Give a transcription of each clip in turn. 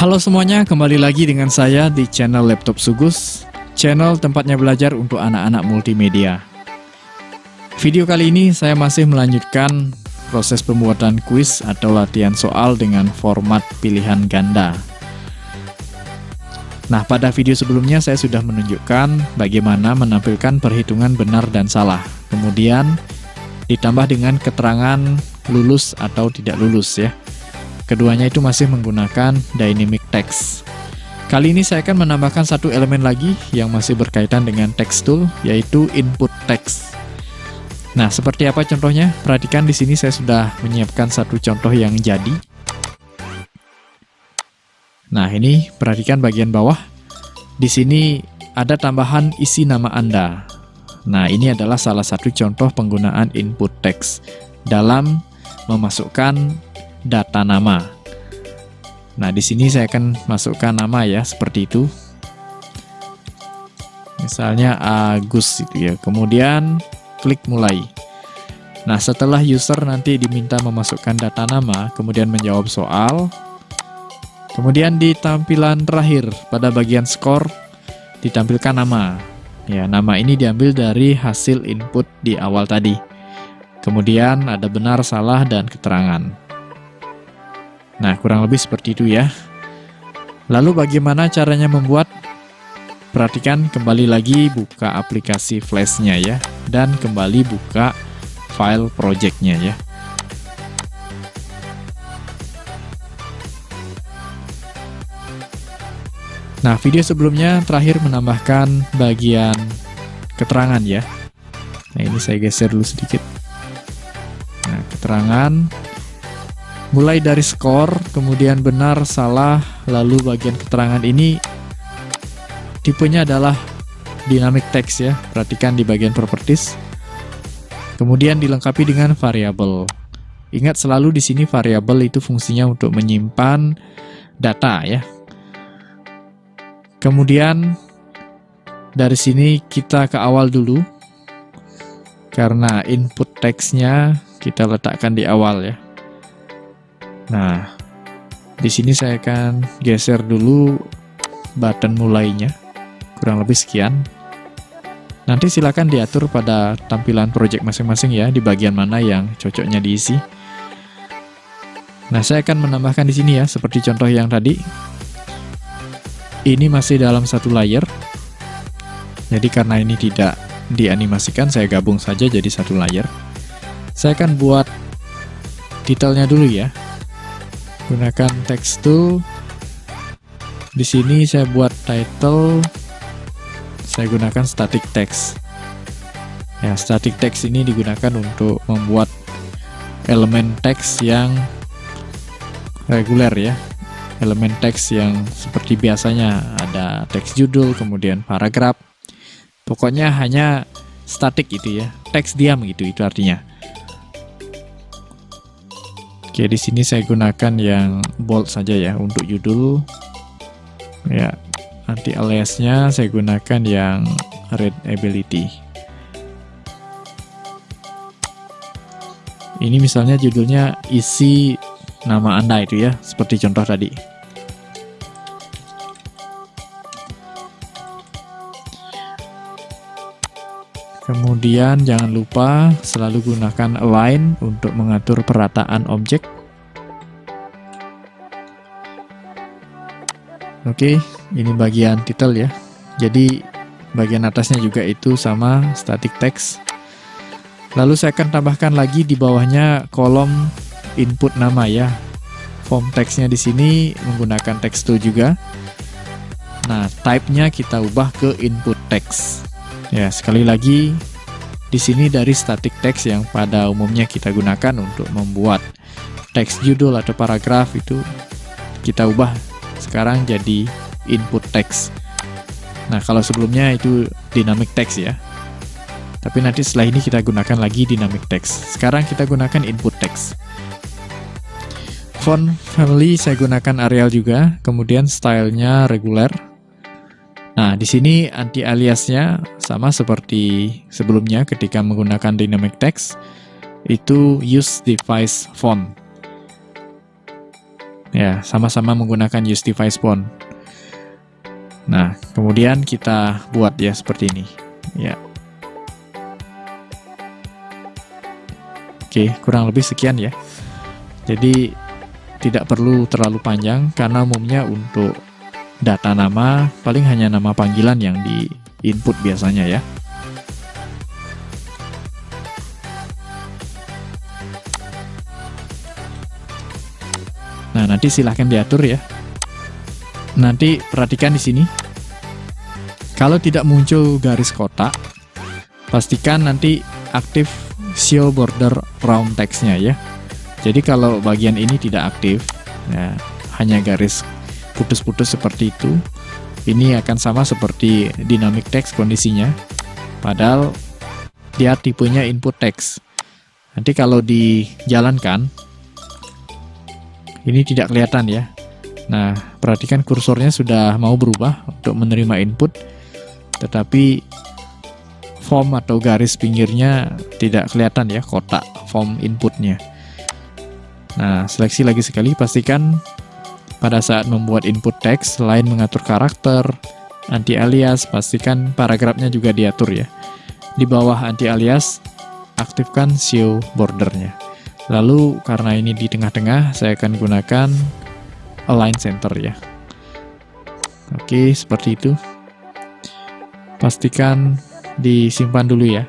Halo semuanya, kembali lagi dengan saya di channel Laptop Sugus, channel tempatnya belajar untuk anak-anak multimedia. Video kali ini saya masih melanjutkan proses pembuatan kuis atau latihan soal dengan format pilihan ganda. Nah, pada video sebelumnya saya sudah menunjukkan bagaimana menampilkan perhitungan benar dan salah. Kemudian ditambah dengan keterangan lulus atau tidak lulus ya. Keduanya itu masih menggunakan dynamic text. Kali ini saya akan menambahkan satu elemen lagi yang masih berkaitan dengan text tool, yaitu input text. Nah, seperti apa contohnya? Perhatikan di sini saya sudah menyiapkan satu contoh yang jadi. Nah, ini perhatikan bagian bawah. Di sini ada tambahan isi nama Anda. Nah, ini adalah salah satu contoh penggunaan input text dalam memasukkan data nama. Nah, di sini saya akan masukkan nama ya, seperti itu. Misalnya Agus itu ya. Kemudian klik mulai. Nah, setelah user nanti diminta memasukkan data nama, kemudian menjawab soal. Kemudian di tampilan terakhir pada bagian skor ditampilkan nama. Ya, nama ini diambil dari hasil input di awal tadi. Kemudian ada benar, salah, dan keterangan. Nah, kurang lebih seperti itu ya. Lalu bagaimana caranya membuat? Perhatikan, kembali lagi buka aplikasi Flash-nya ya, dan kembali buka file project-nya ya. Nah, video sebelumnya terakhir menambahkan bagian keterangan ya. Nah, ini saya geser dulu sedikit. Nah, keterangan mulai dari skor, kemudian benar, salah, lalu bagian keterangan ini tipenya adalah dynamic text ya. Perhatikan di bagian properties. Kemudian dilengkapi dengan variabel. Ingat selalu di sini variabel itu fungsinya untuk menyimpan data ya. Kemudian dari sini kita ke awal dulu. Karena input text-nya kita letakkan di awal ya. Nah, di sini saya akan geser dulu button mulainya, kurang lebih sekian. Nanti silakan diatur pada tampilan project masing-masing ya, di bagian mana yang cocoknya diisi. Nah, saya akan menambahkan di sini ya, seperti contoh yang tadi. Ini masih dalam satu layer. Jadi karena ini tidak dianimasikan, saya gabung saja jadi satu layer. Saya akan buat detailnya dulu ya. Gunakan text tool. Di sini saya buat title. Saya gunakan static text. Ya, static text ini digunakan untuk membuat elemen teks yang reguler ya. Elemen teks yang seperti biasanya ada teks judul, kemudian paragraf. Pokoknya hanya static itu ya. Teks diam gitu itu artinya. Oke, di sini saya gunakan yang bold saja ya untuk judul. Ya, anti aliasnya saya gunakan yang readability. Ini misalnya judulnya isi nama Anda itu ya, seperti contoh tadi. Kemudian jangan lupa selalu gunakan align untuk mengatur perataan objek. Oke, ini bagian title ya. Jadi bagian atasnya juga itu sama static text. Lalu saya akan tambahkan lagi di bawahnya kolom input nama ya. Form text-nya di sini menggunakan text tool juga. Nah, type-nya kita ubah ke input text. Ya, sekali lagi di sini dari static text yang pada umumnya kita gunakan untuk membuat teks judul atau paragraf itu kita ubah sekarang jadi input text. Nah, kalau sebelumnya itu dynamic text ya. Tapi nanti setelah ini kita gunakan lagi dynamic text. Sekarang kita gunakan input text. Font family saya gunakan Arial juga, kemudian stylenya regular. Nah, di sini anti aliasnya sama seperti sebelumnya ketika menggunakan dynamic text, itu use device font. Ya, sama-sama menggunakan use device font. Nah, kemudian kita buat ya seperti ini. Ya. Oke, kurang lebih sekian ya. Jadi tidak perlu terlalu panjang karena umumnya untuk data nama paling hanya nama panggilan yang di input biasanya ya. Nah, nanti silahkan diatur ya. Nanti perhatikan di sini. Kalau tidak muncul garis kotak, pastikan nanti aktif show border round text-nya ya. Jadi kalau bagian ini tidak aktif, ya, hanya garis putus-putus seperti itu, ini akan sama seperti dynamic text kondisinya. Padahal dia tipenya input text. Nanti kalau dijalankan, ini tidak kelihatan ya. Nah, perhatikan kursornya sudah mau berubah untuk menerima input, tetapi form atau garis pinggirnya tidak kelihatan ya, kotak form inputnya. Nah, seleksi lagi sekali, pastikan pada saat membuat input teks, selain mengatur karakter, anti-alias, pastikan paragrafnya juga diatur ya. Di bawah anti-alias, aktifkan show bordernya. Lalu, karena ini di tengah-tengah, saya akan gunakan align center ya. Oke, seperti itu. Pastikan disimpan dulu ya.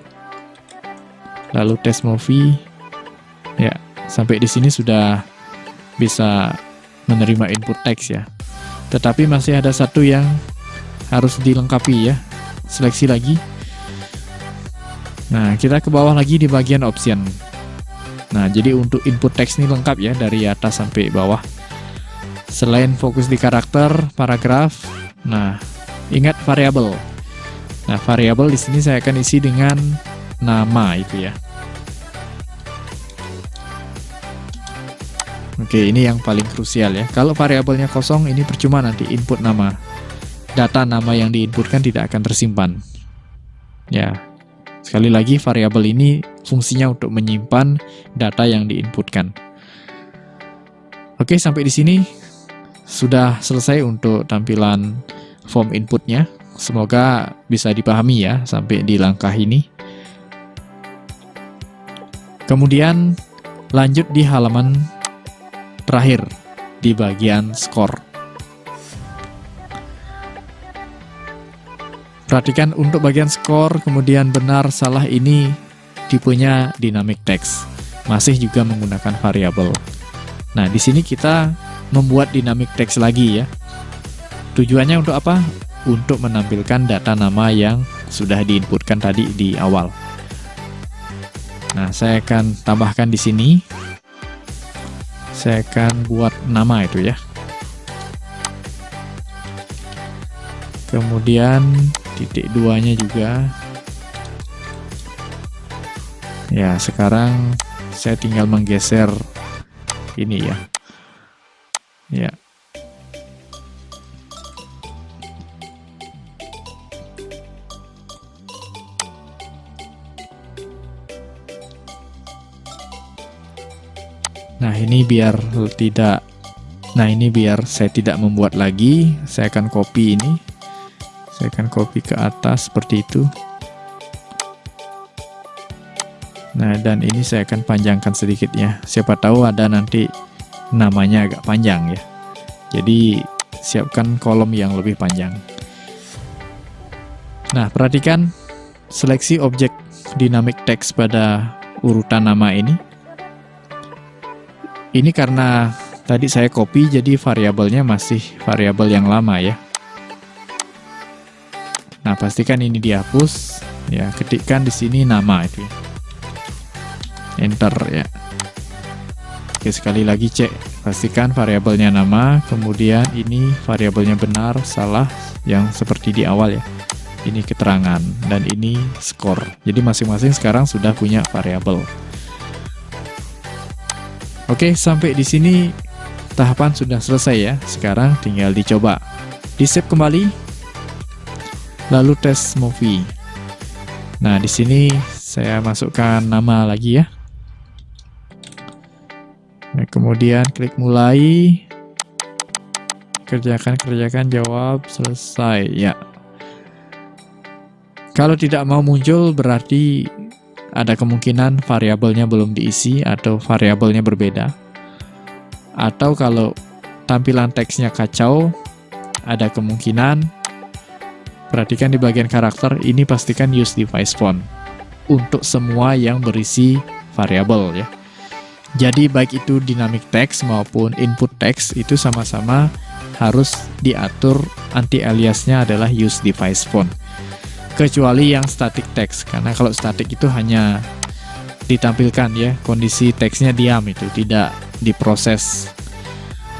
Lalu test movie. Ya, sampai di sini sudah bisa menerima input teks ya. Tetapi masih ada satu yang harus dilengkapi ya. Seleksi lagi. Nah, kita ke bawah lagi di bagian option. Nah, jadi untuk input teks ini lengkap ya dari atas sampai bawah. Selain fokus di karakter, paragraf, nah, ingat variabel. Nah, variabel di sini saya akan isi dengan nama itu ya. Oke, ini yang paling krusial ya. Kalau variabelnya kosong, ini percuma nanti input nama. Data nama yang diinputkan tidak akan tersimpan. Ya, sekali lagi variabel ini fungsinya untuk menyimpan data yang diinputkan. Oke, sampai di sini sudah selesai untuk tampilan form inputnya. Semoga bisa dipahami ya sampai di langkah ini. Kemudian lanjut di halaman terakhir di bagian skor. Perhatikan untuk bagian skor, kemudian benar salah ini tipenya dynamic text. Masih juga menggunakan variabel. Nah, di sini kita membuat dynamic text lagi ya. Tujuannya untuk apa? Untuk menampilkan data nama yang sudah diinputkan tadi di awal. Nah, saya akan tambahkan di sini. Saya akan buat nama itu ya. Kemudian titik 2-nya juga. Ya, sekarang saya tinggal menggeser ini ya. Ya. Nah, ini biar tidak. Nah, ini biar saya tidak membuat lagi, saya akan copy ini. Saya akan copy ke atas seperti itu. Nah, dan ini saya akan panjangkan sedikit ya. Siapa tahu ada nanti namanya agak panjang ya. Jadi, siapkan kolom yang lebih panjang. Nah, perhatikan seleksi objek dynamic text pada urutan nama ini. Ini karena tadi saya copy, jadi variabelnya masih variabel yang lama ya. Nah, pastikan ini dihapus. Ya, ketikkan di sini nama itu ya. Enter ya. Oke, sekali lagi cek. Pastikan variabelnya nama, kemudian ini variabelnya benar, salah, yang seperti di awal ya. Ini keterangan, dan ini skor. Jadi masing-masing sekarang sudah punya variabel. Oke, sampai di sini tahapan sudah selesai ya. Sekarang tinggal dicoba. Di-save kembali. Lalu tes movie. Nah, di sini saya masukkan nama lagi ya. Nah, kemudian klik mulai. kerjakan, jawab, selesai. Ya. Kalau tidak mau muncul berarti ada kemungkinan variabelnya belum diisi atau variabelnya berbeda. Atau kalau tampilan teksnya kacau, ada kemungkinan, perhatikan di bagian karakter, ini pastikan use device font untuk semua yang berisi variabel ya. Jadi baik itu dynamic text maupun input text itu sama-sama harus diatur anti-aliasnya adalah use device font. Kecuali yang static text, karena kalau static itu hanya ditampilkan ya, kondisi teksnya diam, itu tidak diproses,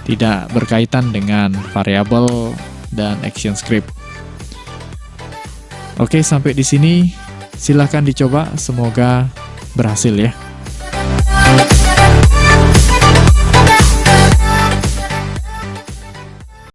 tidak berkaitan dengan variabel dan action script. Oke, sampai di sini silahkan dicoba, semoga berhasil ya.